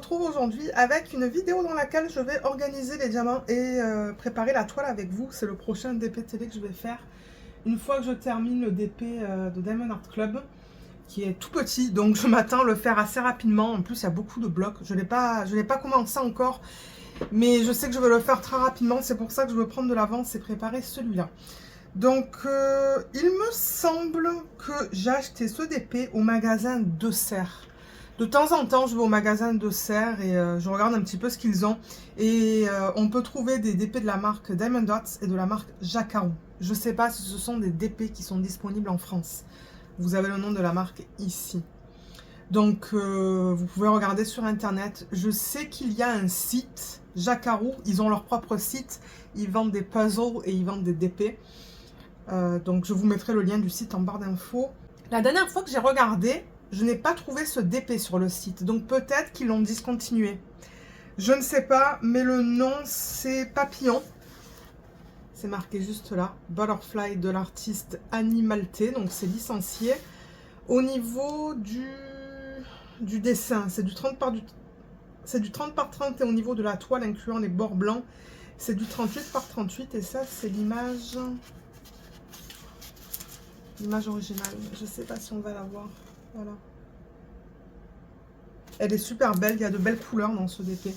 retrouve aujourd'hui avec une vidéo dans laquelle je vais organiser les diamants et préparer la toile avec vous. C'est le prochain DP télé que je vais faire une fois que je termine le DP de Diamond Art Club, qui est tout petit, donc je m'attends à le faire assez rapidement. En plus, il y a beaucoup de blocs. Je n'ai pas commencé encore, mais je sais que je vais le faire très rapidement. C'est pour ça que je veux prendre de l'avance et préparer celui-là. Donc, il me semble que j'ai acheté ce DP au magasin de Serres. De temps en temps, je vais au magasin de Serres et je regarde un petit peu ce qu'ils ont. Et on peut trouver des DP de la marque Diamond Dots et de la marque Jacquarou. Je ne sais pas si ce sont des DP qui sont disponibles en France. Vous avez le nom de la marque ici. Donc, vous pouvez regarder sur Internet. Je sais qu'il y a un site, Jacquarou. Ils ont leur propre site. Ils vendent des puzzles et ils vendent des DP. Donc, je vous mettrai le lien du site en barre d'infos. La dernière fois que j'ai regardé, je n'ai pas trouvé ce DP sur le site. Donc, peut-être qu'ils l'ont discontinué. Je ne sais pas, mais le nom, c'est Papillon. C'est marqué juste là. Butterfly de l'artiste Animalté. Donc, c'est licencié. Au niveau du dessin, c'est du 30 par 30 et au niveau de la toile, incluant les bords blancs, c'est du 38 par 38. Et ça, c'est l'image originale. Je ne sais pas si on va la voir. Voilà. Elle est super belle. Il y a de belles couleurs dans ce DP.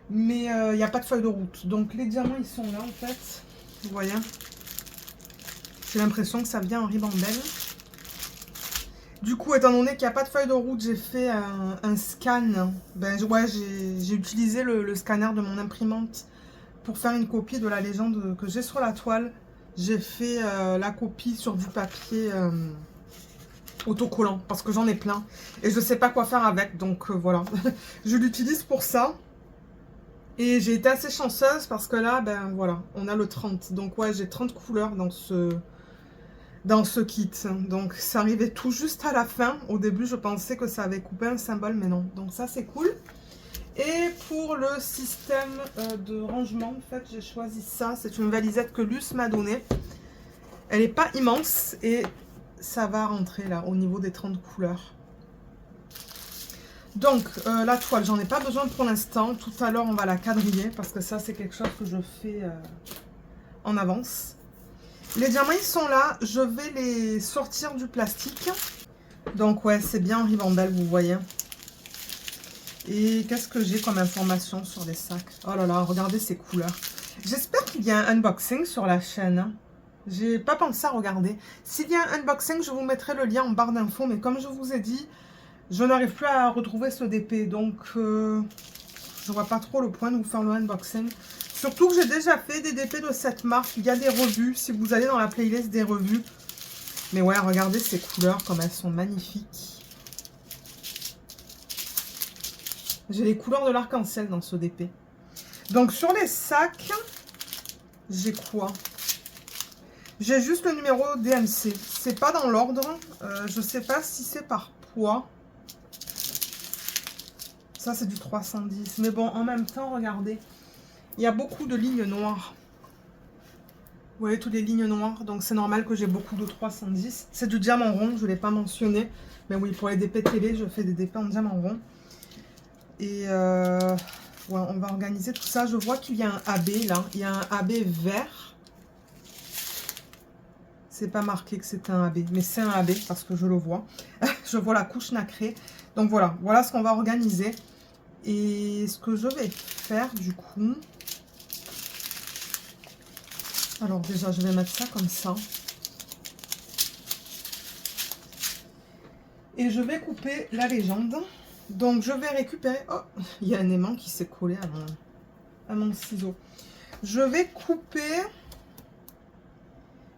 Mais il n'y a pas de feuille de route. Donc, les diamants, ils sont là, en fait. Vous voyez. J'ai l'impression que ça vient en ribambelle. Du coup, étant donné qu'il n'y a pas de feuille de route, j'ai fait un scan. Ben, ouais, j'ai utilisé le scanner de mon imprimante pour faire une copie de la légende que j'ai sur la toile. J'ai fait la copie sur du papier autocollant parce que j'en ai plein. Et je ne sais pas quoi faire avec, donc voilà. Je l'utilise pour ça. Et j'ai été assez chanceuse parce que là, ben voilà, on a le 30. Donc ouais, j'ai 30 couleurs dans ce kit. Donc ça arrivait tout juste à la fin. Au début, je pensais que ça avait coupé un symbole, mais non. Donc ça, c'est cool. Et pour le système de rangement, en fait, j'ai choisi ça. C'est une valisette que Luce m'a donnée. Elle n'est pas immense et ça va rentrer là, au niveau des 30 couleurs. Donc, la toile, j'en ai pas besoin pour l'instant. Tout à l'heure, on va la quadriller parce que ça, c'est quelque chose que je fais en avance. Les diamants, ils sont là. Je vais les sortir du plastique. Donc, ouais, c'est bien en ribambelle, vous voyez. Et qu'est-ce que j'ai comme information sur les sacs? Oh là là, regardez ces couleurs. J'espère qu'il y a un unboxing sur la chaîne. J'ai pas pensé à regarder. S'il y a un unboxing, je vous mettrai le lien en barre d'infos. Mais comme je vous ai dit, je n'arrive plus à retrouver ce DP. Donc, je vois pas trop le point de vous faire le unboxing. Surtout que j'ai déjà fait des DP de cette marque. Il y a des revues. Si vous allez dans la playlist des revues. Mais ouais, regardez ces couleurs comme elles sont magnifiques. J'ai les couleurs de l'arc-en-ciel dans ce DP. Donc, sur les sacs, j'ai quoi? J'ai juste le numéro DMC. C'est pas dans l'ordre. Je sais pas si c'est par poids. Ça, c'est du 310. Mais bon, en même temps, regardez. Il y a beaucoup de lignes noires. Vous voyez, toutes les lignes noires. Donc, c'est normal que j'ai beaucoup de 310. C'est du diamant rond. Je ne l'ai pas mentionné. Mais oui, pour les DP télé, je fais des DP en diamant rond. Et ouais, on va organiser tout ça. Je vois qu'il y a un AB, là. Il y a un AB vert. C'est pas marqué que c'est un AB. Mais c'est un AB parce que je le vois. Je vois la couche nacrée. Donc, voilà. Voilà ce qu'on va organiser. Et ce que je vais faire du coup, alors déjà je vais mettre ça comme ça et je vais couper la légende. Donc je vais récupérer, oh il y a un aimant qui s'est collé à mon ciseau. Je vais couper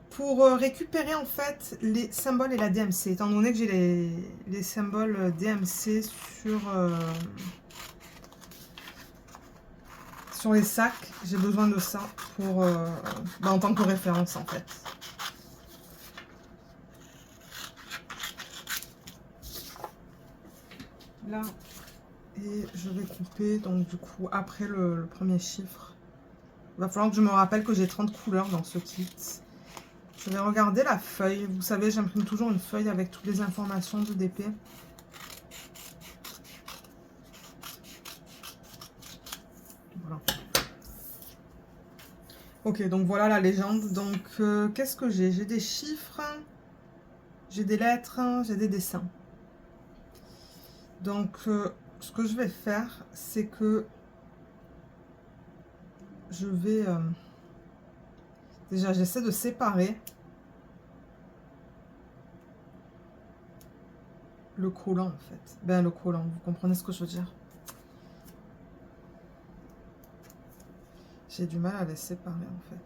pour récupérer en fait les symboles et la DMC, étant donné que j'ai les symboles DMC sur les sacs. J'ai besoin de ça pour en tant que référence en fait. Là, et je vais couper donc du coup après le premier chiffre. Il va falloir que je me rappelle que j'ai 30 couleurs dans ce kit. Je vais regarder la feuille. Vous savez, j'imprime toujours une feuille avec toutes les informations du DP. Ok, donc voilà la légende. Donc, qu'est-ce que j'ai? J'ai des chiffres, j'ai des lettres, j'ai des dessins. Donc, ce que je vais faire, c'est que je vais... déjà, j'essaie de séparer le collant, en fait. Ben, le collant, vous comprenez ce que je veux dire? J'ai du mal à les séparer, en fait.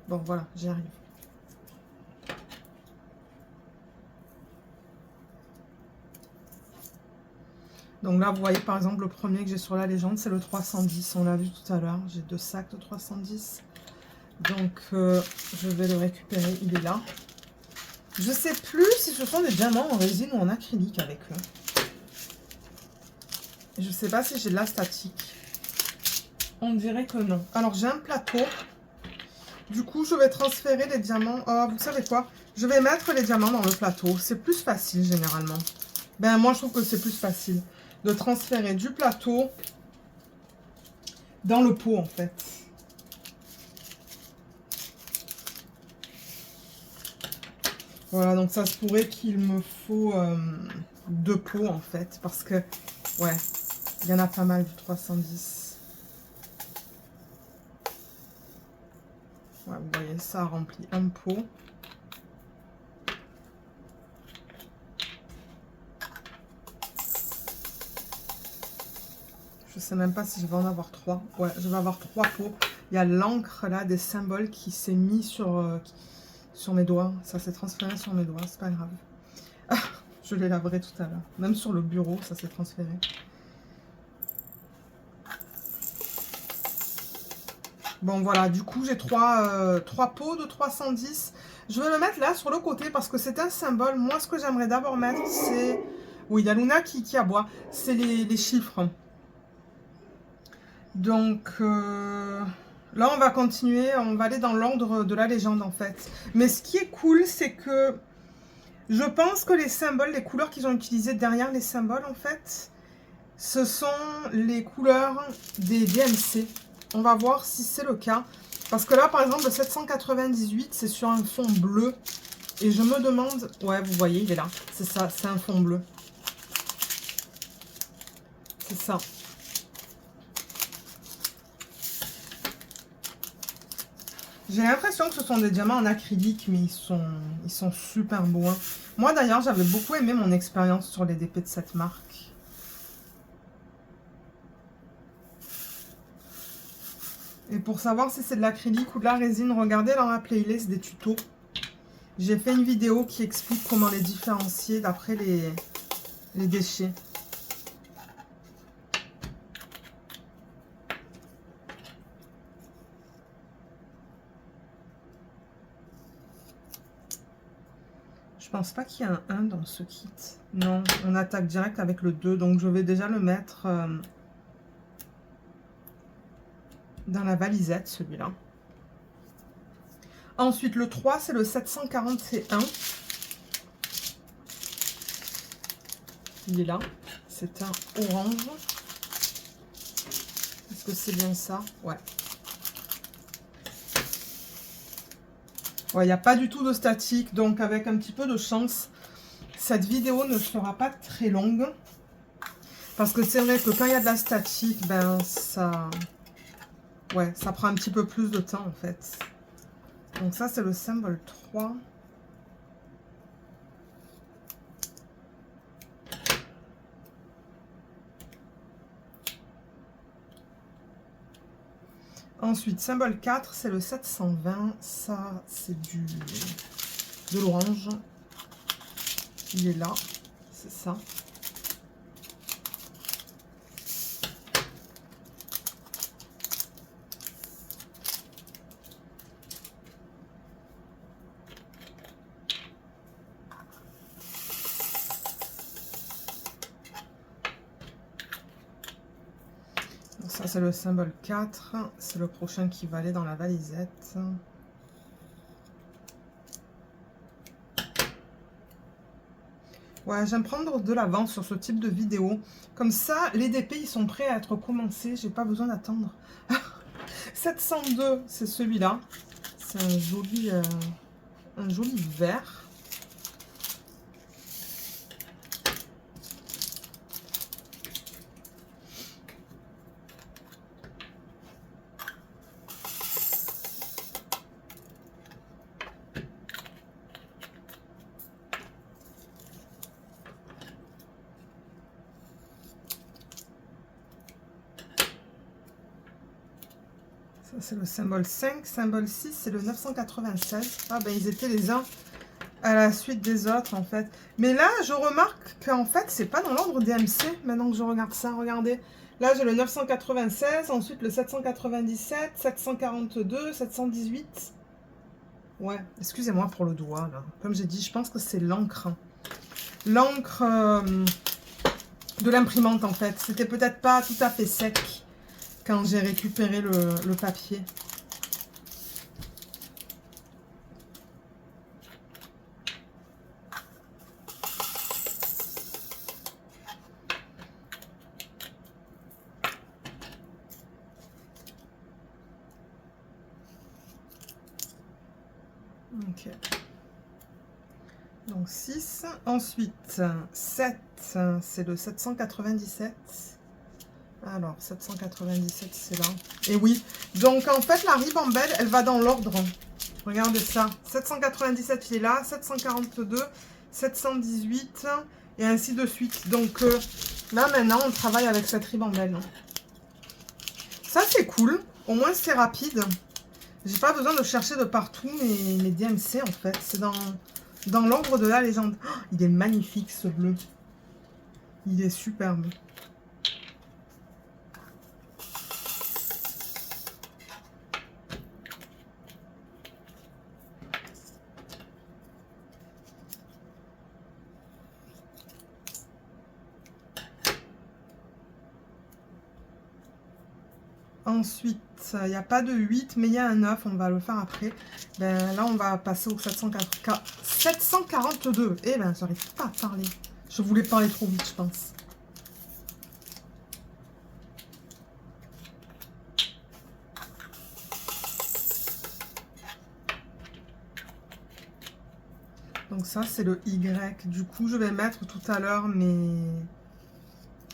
Bon, voilà, j'y arrive. Donc là, vous voyez, par exemple, le premier que j'ai sur la légende, c'est le 310. On l'a vu tout à l'heure. J'ai 2 sacs de 310. Donc, je vais le récupérer. Il est là. Je sais plus si ce sont des diamants en résine ou en acrylique avec eux. Je sais pas si j'ai de la statique. On dirait que non. Alors, j'ai un plateau. Du coup, je vais transférer les diamants. Oh, vous savez quoi? Je vais mettre les diamants dans le plateau. C'est plus facile, généralement. Ben, moi, je trouve que c'est plus facile de transférer du plateau dans le pot, en fait. Voilà, donc ça se pourrait qu'il me faut 2 pots, en fait. Parce que, ouais, il y en a pas mal du 310. Ouais, vous voyez, ça remplit un pot. Je sais même pas si je vais en avoir 3. Ouais, je vais avoir 3 pots. Il y a l'encre là, des symboles qui s'est mis sur mes doigts. Ça s'est transféré sur mes doigts, c'est pas grave. Ah, je les laverai tout à l'heure. Même sur le bureau, ça s'est transféré. Bon voilà, du coup j'ai 3 pots de 310. Je vais le mettre là sur le côté parce que c'est un symbole. Moi ce que j'aimerais d'abord mettre c'est... Oui, il y a Luna qui aboie. C'est les chiffres. Donc là, on va continuer. On va aller dans l'ordre de la légende, en fait. Mais ce qui est cool, c'est que je pense que les symboles, les couleurs qu'ils ont utilisées derrière les symboles, en fait, ce sont les couleurs des DMC. On va voir si c'est le cas. Parce que là, par exemple, le 798, c'est sur un fond bleu. Et je me demande... Ouais, vous voyez, il est là. C'est ça, c'est un fond bleu. C'est ça. J'ai l'impression que ce sont des diamants en acrylique, mais ils sont super beaux. Hein. Moi d'ailleurs, j'avais beaucoup aimé mon expérience sur les DP de cette marque. Et pour savoir si c'est de l'acrylique ou de la résine, regardez dans ma playlist des tutos. J'ai fait une vidéo qui explique comment les différencier d'après les déchets. Je pense pas qu'il y a un 1 dans ce kit. Non, on attaque direct avec le 2. Donc je vais déjà le mettre dans la valisette, celui-là. Ensuite, le 3, c'est le 741. Il est là. C'est un orange. Est-ce que c'est bien ça? Ouais. Ouais, il n'y a pas du tout de statique, donc avec un petit peu de chance, cette vidéo ne sera pas très longue. Parce que c'est vrai que quand il y a de la statique, ben ça... Ouais, ça prend un petit peu plus de temps en fait. Donc ça, c'est le symbole 3. Ensuite, symbole 4, c'est le 720. Ça, c'est de l'orange. Il est là. C'est ça. Ça, c'est le symbole 4. C'est le prochain qui va aller dans la valisette. Ouais, j'aime prendre de l'avance sur ce type de vidéo. Comme ça, les DP, ils sont prêts à être commencés. J'ai pas besoin d'attendre. 702, c'est celui-là. C'est un joli vert. Ça, c'est le symbole 5. Symbole 6, c'est le 996. Ah, ben, ils étaient les uns à la suite des autres, en fait. Mais là, je remarque qu'en fait, c'est pas dans l'ordre DMC, maintenant que je regarde ça. Regardez. Là, j'ai le 996, ensuite le 797, 742, 718. Ouais, excusez-moi pour le doigt, là. Comme j'ai dit, je pense que c'est l'encre. L'encre de l'imprimante, en fait. C'était peut-être pas tout à fait sec quand j'ai récupéré le papier. Ok. Donc 6. Ensuite, 7, c'est le 797. Alors, 797, c'est là. Et oui, donc en fait, la ribambelle, elle va dans l'ordre. Regardez ça. 797, il est là. 742, 718, et ainsi de suite. Donc là, maintenant, on travaille avec cette ribambelle. Ça, c'est cool. Au moins, c'est rapide. J'ai pas besoin de chercher de partout mes DMC, en fait. C'est dans l'ordre de la légende. Oh, il est magnifique, ce bleu. Il est superbe. Ensuite, il n'y a pas de 8, mais il y a un 9. On va le faire après. Ben, là, on va passer au 742. Eh ben, j'arrive pas à parler. Je voulais parler trop vite, je pense. Donc ça, c'est le Y. Du coup, je vais mettre tout à l'heure mes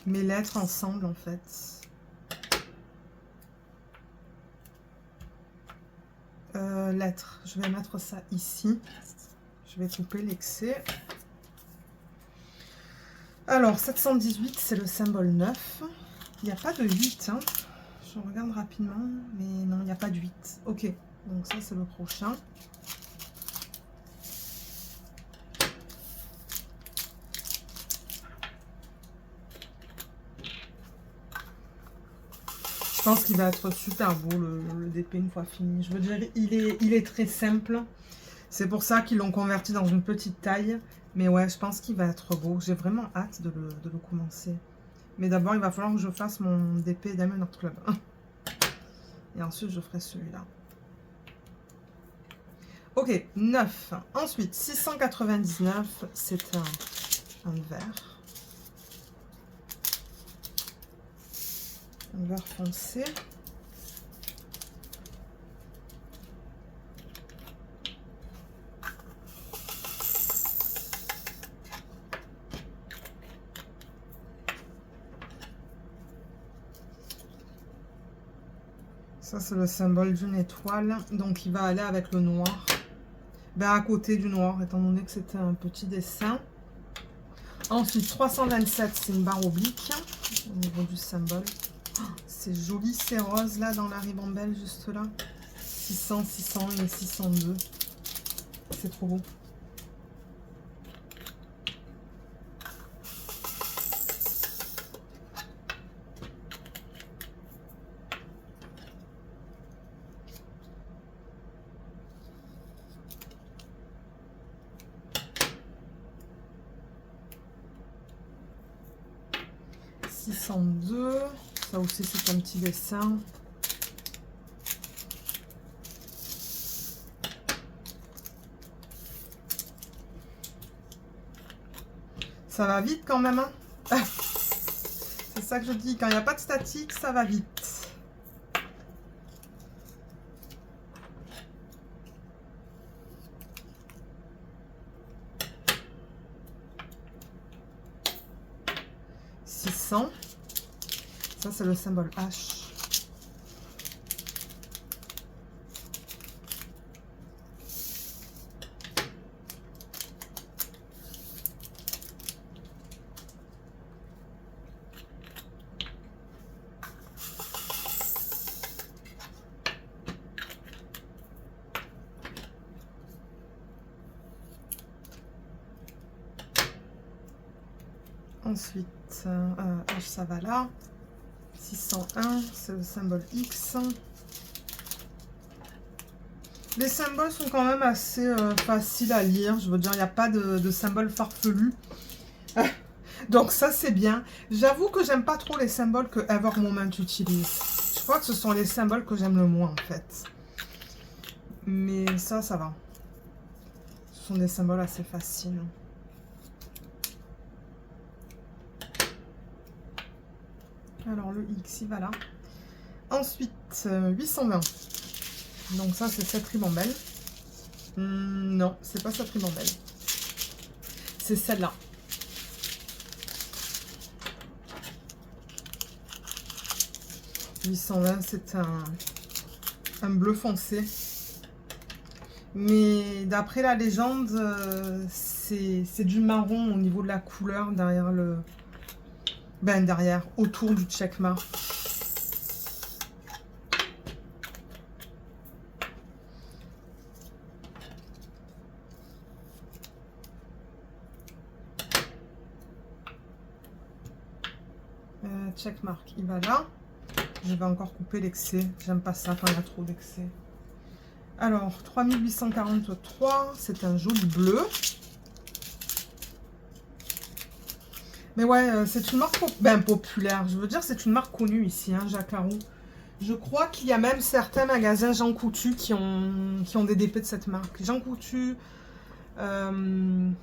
lettres ensemble, en fait. Lettres. Je vais mettre ça ici. Je vais couper l'excès. Alors, 718, c'est le symbole 9. Il n'y a pas de 8. Hein. Je regarde rapidement, mais non, il n'y a pas de 8. Ok, donc ça, c'est le prochain. Je pense qu'il va être super beau, le DP, une fois fini. Je veux dire, il est très simple. C'est pour ça qu'ils l'ont converti dans une petite taille. Mais ouais, je pense qu'il va être beau. J'ai vraiment hâte de le commencer. Mais d'abord, il va falloir que je fasse mon DP Diamond Art Club. Et ensuite, je ferai celui-là. Ok, 9. Ensuite, 699, c'est un vert. Un vert foncé. Ça, c'est le symbole d'une étoile. Donc, il va aller avec le noir. Ben, à côté du noir, étant donné que c'était un petit dessin. Ensuite, 327, c'est une barre oblique au niveau du symbole. Oh, c'est joli, ces roses là dans la ribambelle, juste là. 600, 600 et 602. C'est trop beau. Ça aussi c'est un petit dessin. Ça va vite quand même, hein. C'est ça que je dis, quand il n'y a pas de statique, ça va vite. Ça, c'est le symbole H. Ensuite, H, ça va là. 601, c'est le symbole X. Les symboles sont quand même assez faciles à lire. Je veux dire, il n'y a pas de symboles farfelus. Donc ça, c'est bien. J'avoue que j'aime pas trop les symboles que Evermoment utilise. Je crois que ce sont les symboles que j'aime le moins, en fait. Mais ça va. Ce sont des symboles assez faciles. Alors, le X, il va là. Ensuite, 820. Donc ça, c'est cette ribambelle. Non, c'est pas cette ribambelle. C'est celle-là. « 820 », c'est un bleu foncé. Mais d'après la légende, c'est du marron au niveau de la couleur derrière le... Ben derrière, autour du checkmark. Checkmark, il va là. Je vais encore couper l'excès. J'aime pas ça quand il y a trop d'excès. Alors, 3843, c'est un joli bleu. Mais ouais, c'est une marque populaire. Je veux dire, c'est une marque connue ici, hein, Jacquarou. Je crois qu'il y a même certains magasins Jean Coutu qui ont des DP de cette marque. Jean Coutu, le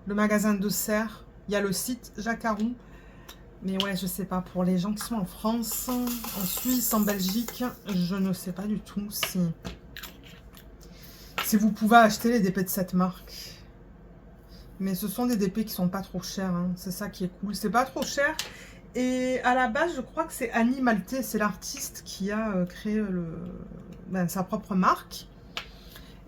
magasin de Serres, il y a le site Jacquarou. Mais ouais, je sais pas, pour les gens qui sont en France, en Suisse, en Belgique, je ne sais pas du tout si vous pouvez acheter les DP de cette marque. Mais ce sont des DP qui sont pas trop chers, hein. C'est ça qui est cool. C'est pas trop cher. Et à la base, je crois que c'est Annie Maltais, c'est l'artiste qui a créé sa propre marque.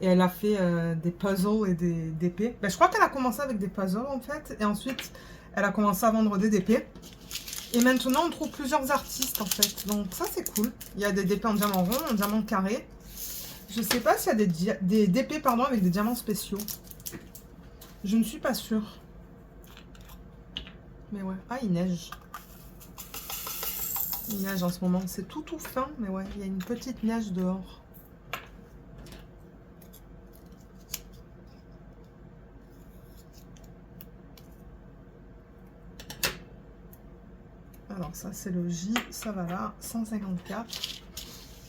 Et elle a fait des puzzles et des DP. Je crois qu'elle a commencé avec des puzzles en fait. Et ensuite, elle a commencé à vendre des DP. Et maintenant, on trouve plusieurs artistes en fait. Donc ça, c'est cool. Il y a des DP en diamant rond, en diamant carré. Je sais pas s'il y a des DP pardon, avec des diamants spéciaux. Je ne suis pas sûre. Mais ouais. Ah, il neige. Il neige en ce moment. C'est tout fin. Mais ouais, il y a une petite neige dehors. Alors ça, c'est le J. Ça va là. 154.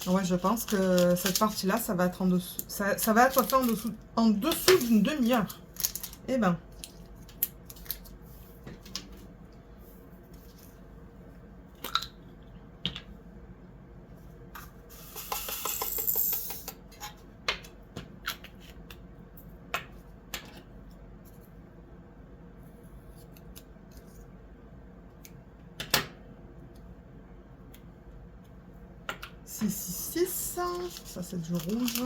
Ouais, je pense que cette partie-là, ça va être en dessous. Ça va être fait en dessous d'une demi-heure. Eh ben. Ça c'est du rouge.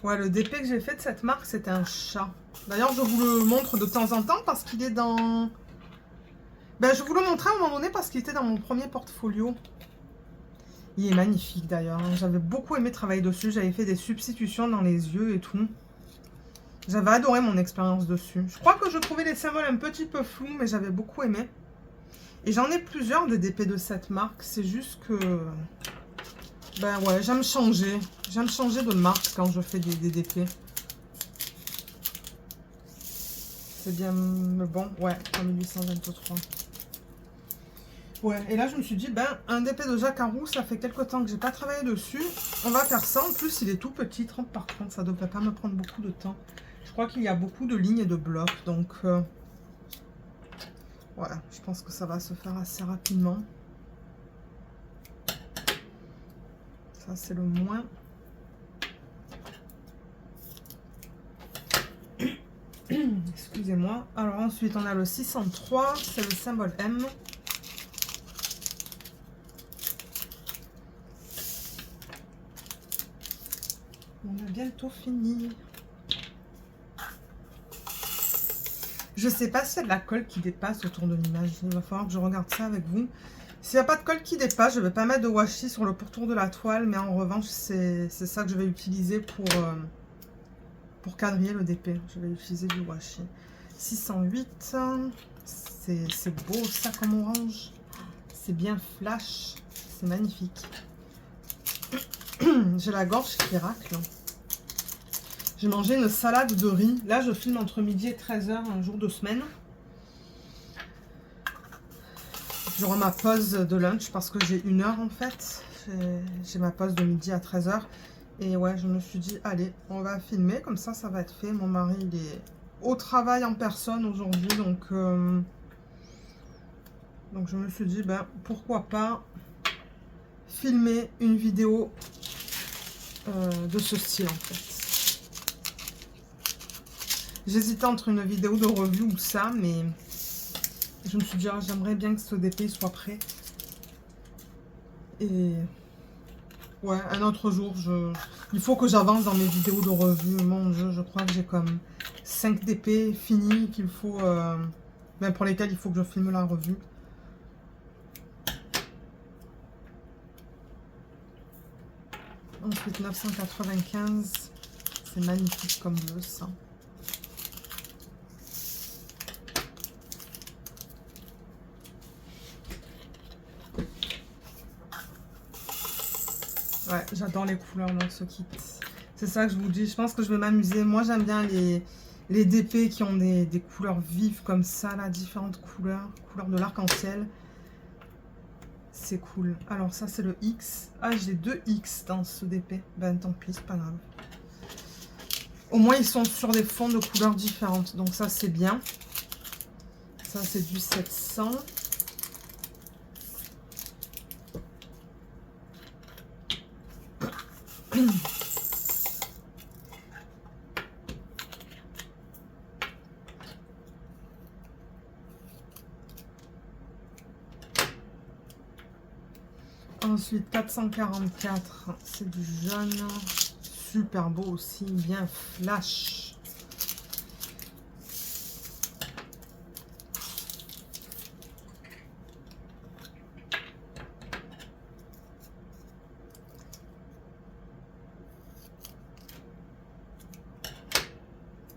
Ouais, le DP que j'ai fait de cette marque, c'était un chat. D'ailleurs, je vous le montre de temps en temps parce qu'il est dans... je vous le montrais à un moment donné parce qu'il était dans mon premier portfolio. Il est magnifique d'ailleurs. J'avais beaucoup aimé travailler dessus. J'avais fait des substitutions dans les yeux et tout. J'avais adoré mon expérience dessus. Je crois que je trouvais les symboles un petit peu flous, mais j'avais beaucoup aimé. Et j'en ai plusieurs des DP de cette marque. C'est juste que... ouais, j'aime changer. J'aime changer de marque quand je fais des DP. C'est bien bon. Ouais, 3823. Ouais, et là je me suis dit, ben, un DP de Jacquarou, ça fait quelque temps que j'ai pas travaillé dessus. On va faire ça. En plus, il est tout petit, 30 par 30, ça devrait pas me prendre beaucoup de temps. Je crois qu'il y a beaucoup de lignes et de blocs, donc voilà, je pense que ça va se faire assez rapidement. Ça, c'est le moins. Excusez-moi. Alors ensuite, on a le 603, c'est le symbole M. On a bientôt fini. Je sais pas s'il y a de la colle qui dépasse autour de l'image. Il va falloir que je regarde ça avec vous. S'il n'y a pas de colle qui dépasse, je ne vais pas mettre de washi sur le pourtour de la toile. Mais en revanche, c'est ça que je vais utiliser pour quadriller le DP. Je vais utiliser du washi. 608. C'est beau ça comme orange. C'est bien flash. C'est magnifique. J'ai la gorge qui racle. J'ai mangé une salade de riz. Là, je filme entre midi et 13h, un jour de semaine. J'aurai ma pause de lunch parce que j'ai 1 heure en fait. J'ai ma pause de midi à 13h. Et ouais, je me suis dit, allez, on va filmer. Comme ça, ça va être fait. Mon mari, il est au travail en personne aujourd'hui. Donc je me suis dit, ben, pourquoi pas filmer une vidéo de ce style en fait. J'hésitais entre une vidéo de revue ou ça, mais je me suis dit, ah, j'aimerais bien que ce DP soit prêt. Et ouais, un autre jour, il faut que j'avance dans mes vidéos de revue. Mon Dieu, je crois que j'ai comme 5 DP finis qu'il faut, ben pour lesquels il faut que je filme la revue. Ensuite, 995. C'est magnifique comme bleu, ça. Ouais, j'adore les couleurs dans ce kit. C'est ça que je vous dis. Je pense que je vais m'amuser. Moi, j'aime bien les DP qui ont des couleurs vives comme ça, là, différentes couleurs. Couleurs de l'arc-en-ciel. C'est cool. Alors, ça, c'est le X. Ah, j'ai 2 X dans ce DP. Ben, tant pis, c'est pas grave. Au moins, ils sont sur des fonds de couleurs différentes. Donc, ça, c'est bien. Ça, c'est du 700. Ensuite, 444, c'est du jaune. Super beau aussi, bien flash.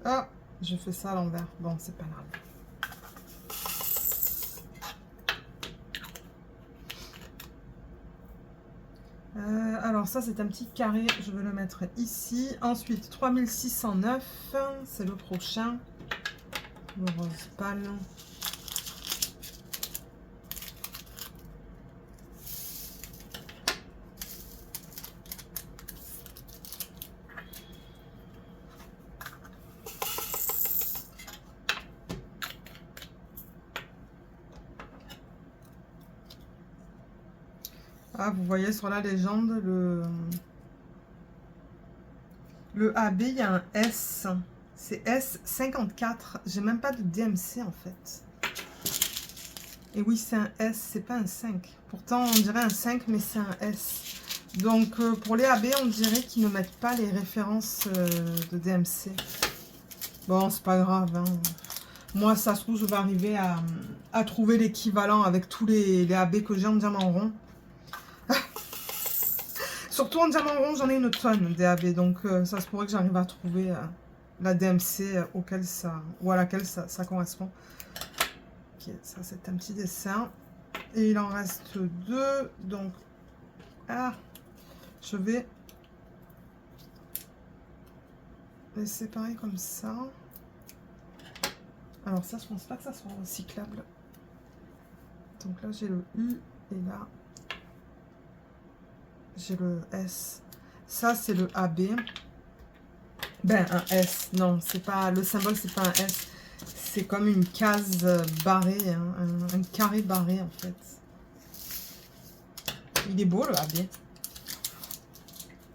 Ah, je fais ça à l'envers. Bon, c'est pas grave. Alors ça, c'est un petit carré. Je vais le mettre ici. Ensuite, 3609, c'est le prochain. Le rose pâle. Ah, vous voyez sur la légende, le AB, il y a un S. C'est S54. J'ai même pas de DMC en fait. Et oui, c'est un S, c'est pas un 5. Pourtant, on dirait un 5, mais c'est un S. Donc, pour les AB, on dirait qu'ils ne mettent pas les références de DMC. Bon, c'est pas grave. Hein. Moi, ça se trouve, je vais arriver à trouver l'équivalent avec tous les AB que j'ai en diamant rond. Surtout en diamant rond, j'en ai une tonne DAB, donc ça se pourrait que j'arrive à trouver la DMC auquel ou à laquelle ça correspond. Ok, ça c'est un petit dessin. Et il en reste 2, donc je vais les séparer comme ça. Alors ça, je pense pas que ça soit recyclable. Donc là, j'ai le U et là, j'ai le S. Ça, c'est le AB. Ben, un S. Non, c'est pas... Le symbole, c'est pas un S. C'est comme une case barrée, hein, un carré barré, en fait. Il est beau, le AB.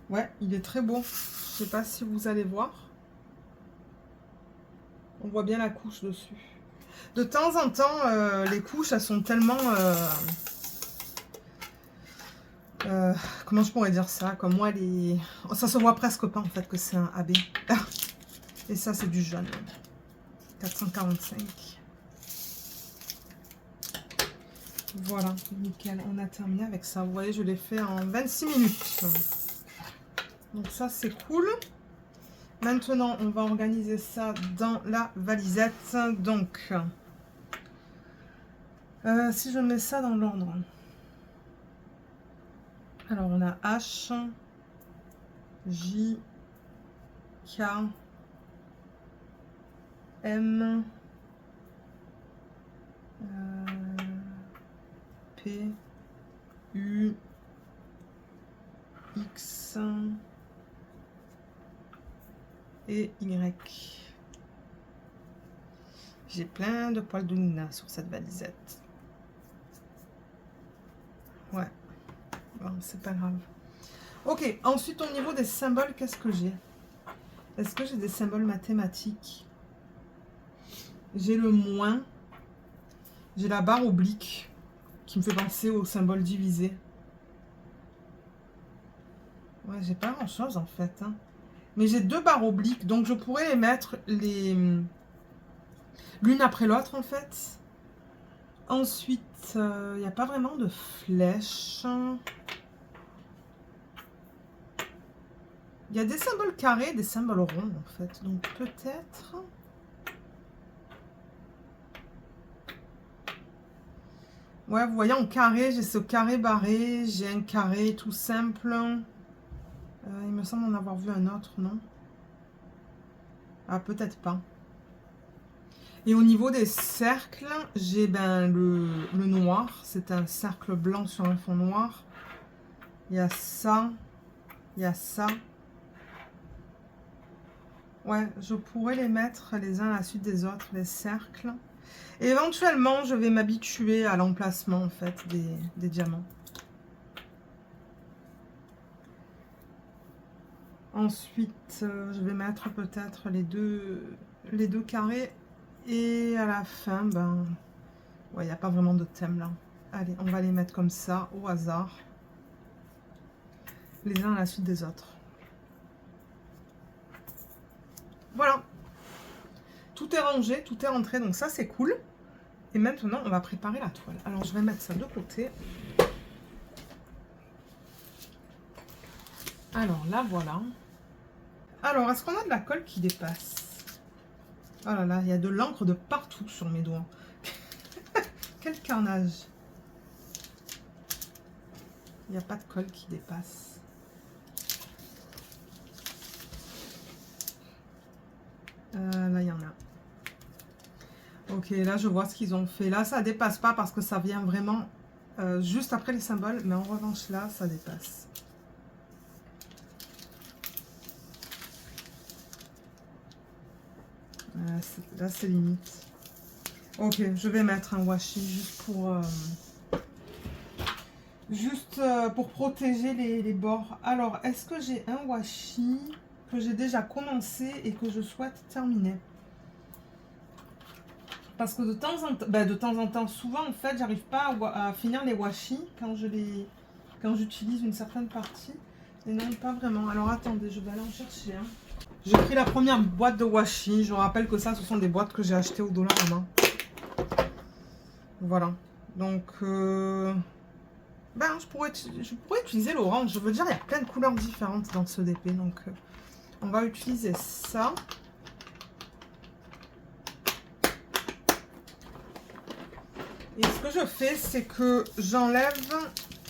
Ouais, il est très beau. Je sais pas si vous allez voir. On voit bien la couche dessus. De temps en temps, les couches, elles sont tellement... comment je pourrais dire ça? Comme moi, les... ça se voit presque pas, en fait, que c'est un AB. Et ça, c'est du jaune. 445. Voilà, nickel. On a terminé avec ça. Vous voyez, je l'ai fait en 26 minutes. Donc ça, c'est cool. Maintenant, on va organiser ça dans la valisette. Donc, si je mets ça dans l'ordre. Alors, on a H, J, K, M, P, U, X et Y. J'ai plein de poils de Nina sur cette valisette. Ouais. Bon, c'est pas grave. Ok, ensuite au niveau des symboles, qu'est-ce que j'ai? Est-ce que j'ai des symboles mathématiques? J'ai le moins. J'ai la barre oblique qui me fait penser au symbole divisé. Ouais, j'ai pas grand chose en fait. Hein. Mais j'ai deux barres obliques, donc je pourrais les mettre l'une après l'autre en fait. Ensuite, il n'y a pas vraiment de flèches. Il y a des symboles carrés, des symboles ronds en fait. Donc peut-être... Ouais, vous voyez en carré, j'ai ce carré barré, j'ai un carré tout simple. Il me semble en avoir vu un autre, non? Ah, peut-être pas. Et au niveau des cercles, j'ai ben, le noir. C'est un cercle blanc sur un fond noir. Il y a ça. Il y a ça. Ouais, je pourrais les mettre les uns à la suite des autres, les cercles. Et éventuellement, je vais m'habituer à l'emplacement, en fait, des diamants. Ensuite, je vais mettre peut-être les deux carrés. Et à la fin, ben... Ouais, il n'y a pas vraiment de thème, là. Allez, on va les mettre comme ça, au hasard. Les uns à la suite des autres. Voilà. Tout est rangé, tout est rentré, donc ça, c'est cool. Et maintenant, on va préparer la toile. Alors, je vais mettre ça de côté. Alors, là, voilà. Alors, est-ce qu'on a de la colle qui dépasse? Oh là là, il y a de l'encre de partout sur mes doigts. Quel carnage. Il n'y a pas de colle qui dépasse. Là, il y en a. Ok, là, je vois ce qu'ils ont fait. Là, ça dépasse pas parce que ça vient vraiment juste après les symboles. Mais en revanche, là, ça dépasse. Là, c'est limite. Ok, je vais mettre un washi juste pour protéger les bords. Alors, est-ce que j'ai un washi que j'ai déjà commencé et que je souhaite terminer? Parce que de temps en temps, souvent en fait, j'arrive pas à finir les washi quand j'utilise une certaine partie. Et non, pas vraiment. Alors attendez, je vais aller en chercher un. J'ai pris la première boîte de washi. Je rappelle que ça, ce sont des boîtes que j'ai achetées au dollar à main. Voilà. Donc, ben, je pourrais utiliser l'orange. Je veux dire, il y a plein de couleurs différentes dans ce DP. Donc, on va utiliser ça. Et ce que je fais, c'est que j'enlève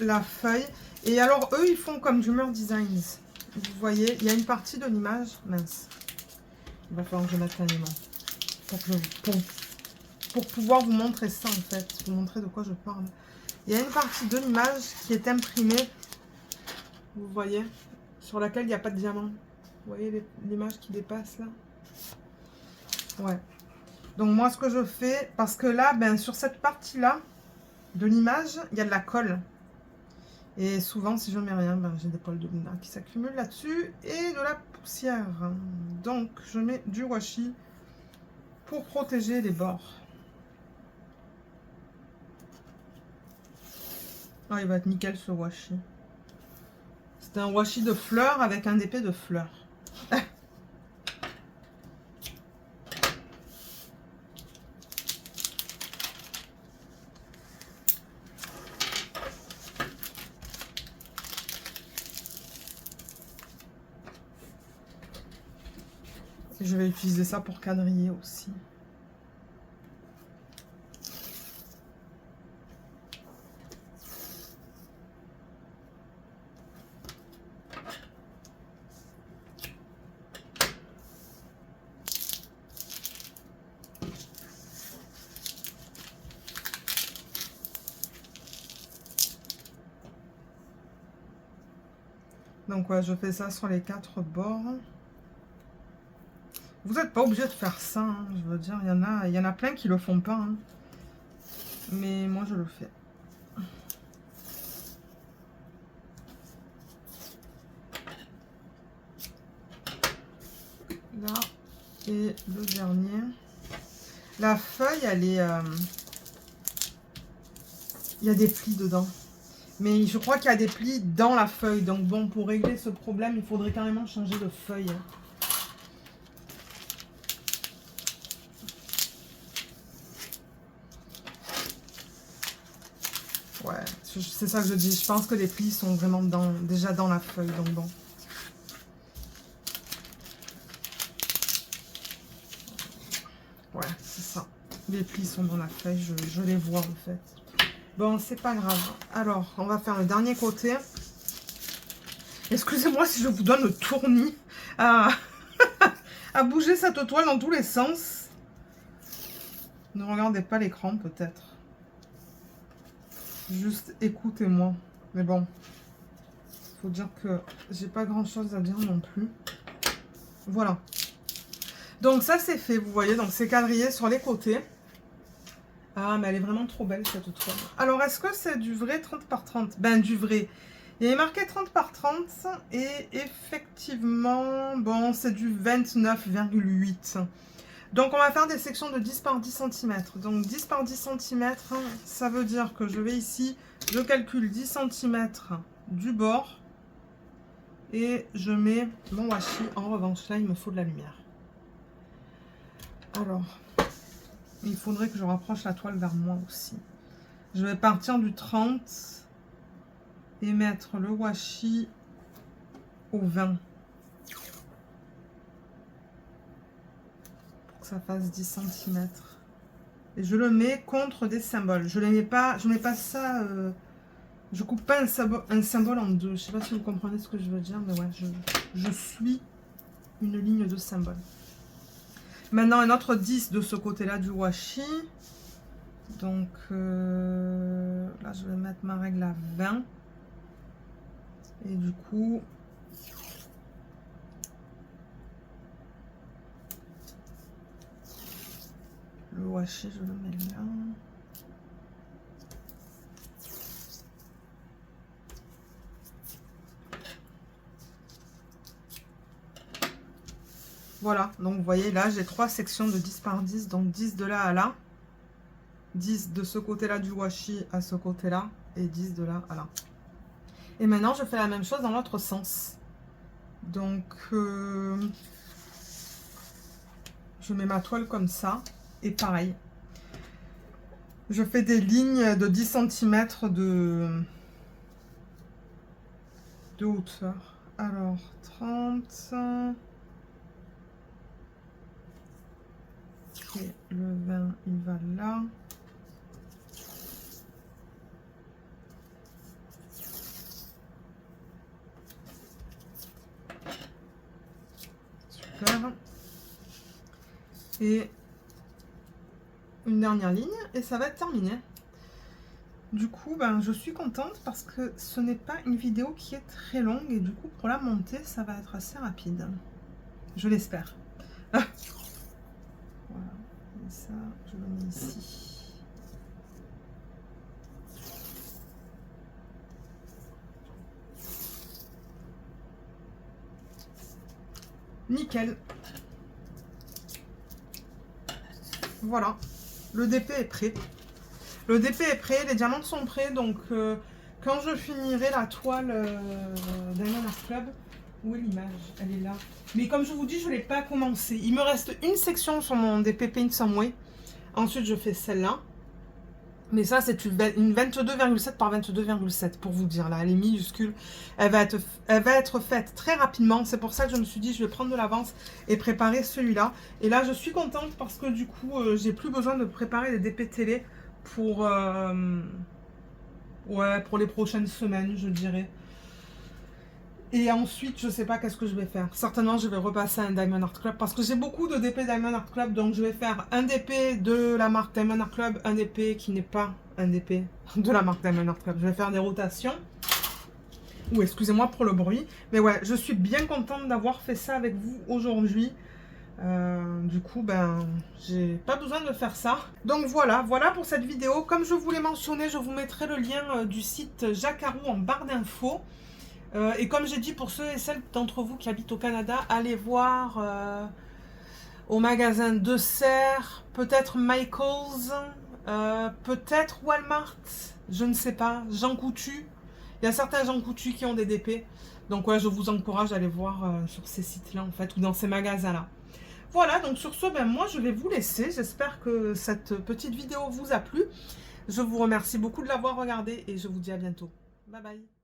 la feuille. Et alors, eux, ils font comme Dreamer Designs. Vous voyez, il y a une partie de l'image. Mince. Il va falloir que je mette un aimant. Pour que je... pour pouvoir vous montrer ça en fait, vous montrer de quoi je parle. Il y a une partie de l'image qui est imprimée, vous voyez, sur laquelle il n'y a pas de diamant. Vous voyez l'image qui dépasse là? Ouais. Donc moi ce que je fais, parce que là, ben, sur cette partie-là de l'image, il y a de la colle. Et souvent, si je mets rien, ben, j'ai des poils de luna qui s'accumulent là-dessus et de la poussière. Donc, je mets du washi pour protéger les bords. Oh, il va être nickel ce washi. C'est un washi de fleurs avec un épée de fleurs. Je vais utiliser ça pour quadriller aussi. Donc ouais, je fais ça sur les 4 bords. Vous n'êtes pas obligé de faire ça, hein, je veux dire, il y en a plein qui le font pas. Hein. Mais moi je le fais. Là, et le dernier. La feuille, elle est... il y a des plis dedans. Mais je crois qu'il y a des plis dans la feuille. Donc bon, pour régler ce problème, il faudrait carrément changer de feuille. Ouais, c'est ça que je dis. Je pense que les plis sont vraiment déjà dans la feuille. Donc bon. Ouais, c'est ça. Les plis sont dans la feuille. Je les vois en fait. Bon, c'est pas grave. Alors, on va faire le dernier côté. Excusez-moi si je vous donne le tournis à, à bouger cette toile dans tous les sens. Ne regardez pas l'écran peut-être. Juste écoutez-moi. Mais bon, faut dire que j'ai pas grand chose à dire non plus. Voilà. Donc ça c'est fait, vous voyez. Donc c'est quadrillé sur les côtés. Ah, mais elle est vraiment trop belle cette toile. Alors, est-ce que c'est du vrai 30 par 30? Ben, du vrai. Il est marqué 30 par 30 et effectivement, bon, c'est du 29,8. Donc, on va faire des sections de 10 par 10 cm. Donc, 10 par 10 cm, ça veut dire que je vais ici, je calcule 10 cm du bord et je mets mon washi. En revanche, là, il me faut de la lumière. Alors... il faudrait que je rapproche la toile vers moi aussi. Je vais partir du 30 et mettre le washi au 20. Pour que ça fasse 10 cm. Et je le mets contre des symboles. Je ne mets pas ça... je coupe pas un symbole en deux. Je ne sais pas si vous comprenez ce que je veux dire, mais ouais, je suis une ligne de symbole. Maintenant, un autre 10 de ce côté-là du washi. Donc, là, je vais mettre ma règle à 20. Et du coup, le washi, je le mets là. Voilà, donc vous voyez, là, j'ai 3 sections de 10 par 10, donc 10 de là à là. 10 de ce côté-là du washi à ce côté-là, et 10 de là à là. Et maintenant, je fais la même chose dans l'autre sens. Donc, je mets ma toile comme ça, et pareil. Je fais des lignes de 10 cm de hauteur. Alors, 30... et le 20, il va là. Super. Et une dernière ligne et ça va être terminé. Du coup, ben, je suis contente parce que ce n'est pas une vidéo qui est très longue et du coup, pour la monter, ça va être assez rapide. Je l'espère. Voilà. Et ça, je le mets ici. Nickel. Voilà. Le DP est prêt. Le DP est prêt, les diamants sont prêts, donc quand je finirai la toile Diamond Art Club, où est l'image? Elle est là. Mais comme je vous dis, je ne l'ai pas commencé. Il me reste une section sur mon DP Paint Some Way. Ensuite, je fais celle-là. Mais ça, c'est une 22,7 par 22,7 pour vous dire. Là, elle est minuscule. Elle va être faite très rapidement. C'est pour ça que je me suis dit, je vais prendre de l'avance et préparer celui-là. Et là, je suis contente parce que du coup, j'ai plus besoin de préparer des DP télé pour, ouais, pour les prochaines semaines, je dirais. Et ensuite, je sais pas qu'est-ce que je vais faire. Certainement, je vais repasser à un Diamond Art Club parce que j'ai beaucoup de DP Diamond Art Club. Donc, je vais faire un DP de la marque Diamond Art Club, un DP qui n'est pas un DP de la marque Diamond Art Club. Je vais faire des rotations. Ou excusez-moi pour le bruit. Mais ouais, je suis bien contente d'avoir fait ça avec vous aujourd'hui. Du coup, ben, j'ai pas besoin de faire ça. Donc voilà pour cette vidéo. Comme je vous l'ai mentionné, je vous mettrai le lien du site Jacarou en barre d'infos. Et comme j'ai dit, pour ceux et celles d'entre vous qui habitent au Canada, allez voir au magasin de Serres, peut-être Michaels, peut-être Walmart, je ne sais pas, Jean Coutu. Il y a certains Jean Coutu qui ont des DP. Donc ouais, je vous encourage à aller voir sur ces sites-là en fait, ou dans ces magasins-là. Voilà, donc sur ce, ben, moi je vais vous laisser. J'espère que cette petite vidéo vous a plu. Je vous remercie beaucoup de l'avoir regardée et je vous dis à bientôt. Bye bye.